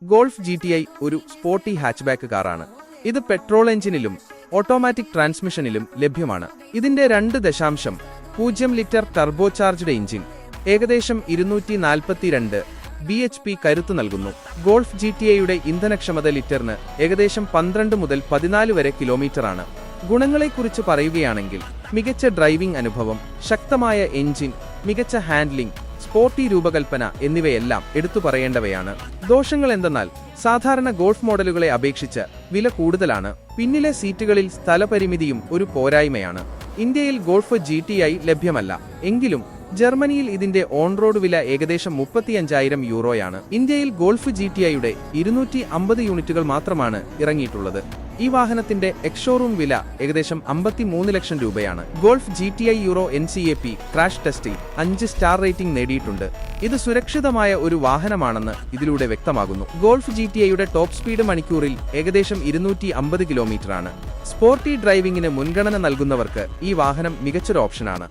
Golf GTI ഒരു sporty hatchback കാറാണ്. ഇത് പെട്രോൾ എഞ്ചിനിലും ഓട്ടോമാറ്റിക് ട്രാൻസ്മിഷനിലും ലഭ്യമാണ്. ഇതിന്റെ 2.0 ലിറ്റർ ടർബോചാർജ്ഡ് എഞ്ചിൻ ഏകദേശം 242 bhp കരുത്ത് നൽകുന്നു. ഗോൾഫ് GTIയുടെ ഇന്ധനക്ഷമത ലിറ്ററിന് ഏകദേശം 12 മുതൽ 14 വരെ കിലോമീറ്ററാണ്. ഗുണങ്ങളെക്കുറിച്ച് പറയുകയാണെങ്കിൽ മികച്ച ഡ്രൈവിംഗ് അനുഭവം, ശക്തമായ എഞ്ചിൻ, മികച്ച ഹാൻഡ്ലിംഗ്, സ്പോർട്ടി രൂപകൽപ്പന എന്നിവയെല്ലാം എടുത്തു പറയേണ്ടവയാണ്. ദോഷങ്ങൾ എന്തെന്നാൽ സാധാരണ ഗോൾഫ് മോഡലുകളെ അപേക്ഷിച്ച് വില കൂടുതലാണ്. പിന്നിലെ സീറ്റുകളിൽ സ്ഥലപരിമിതിയും ഒരു പോരായ്മയാണ്. ഇന്ത്യയിൽ ഗോൾഫ് GTI ലഭ്യമല്ല. എങ്കിലും ജർമ്മനിയിൽ ഇതിന്റെ ഓൺ റോഡ് വില ഏകദേശം 35,000 യൂറോയാണ്. ഇന്ത്യയിൽ ഗോൾഫ് GTIയുടെ 250 യൂണിറ്റുകൾ മാത്രമാണ് ഇറങ്ങിയിട്ടുള്ളത്. ഈ വാഹനത്തിന്റെ എക്സ്-ഷോറൂം വില ഏകദേശം 53 ലക്ഷം രൂപയാണ്. Golf GTI euro NCAP crash ടെസ്റ്റിൽ 5 സ്റ്റാർ റേറ്റിംഗ് നേടിയിട്ടുണ്ട്. ഇത് സുരക്ഷിതമായ ഒരു വാഹനമാണെന്ന് ഇതിലൂടെ വ്യക്തമാകുന്നു. ഗോൾഫ് GTIയുടെ ടോപ്പ് സ്പീഡ് മണിക്കൂറിൽ ഏകദേശം 250 കിലോമീറ്ററാണ്. സ്പോർട്ടി ഡ്രൈവിംഗിന് മുൻഗണന നൽകുന്നവർക്ക് ഈ വാഹനം മികച്ചൊരു ഓപ്ഷനാണ്.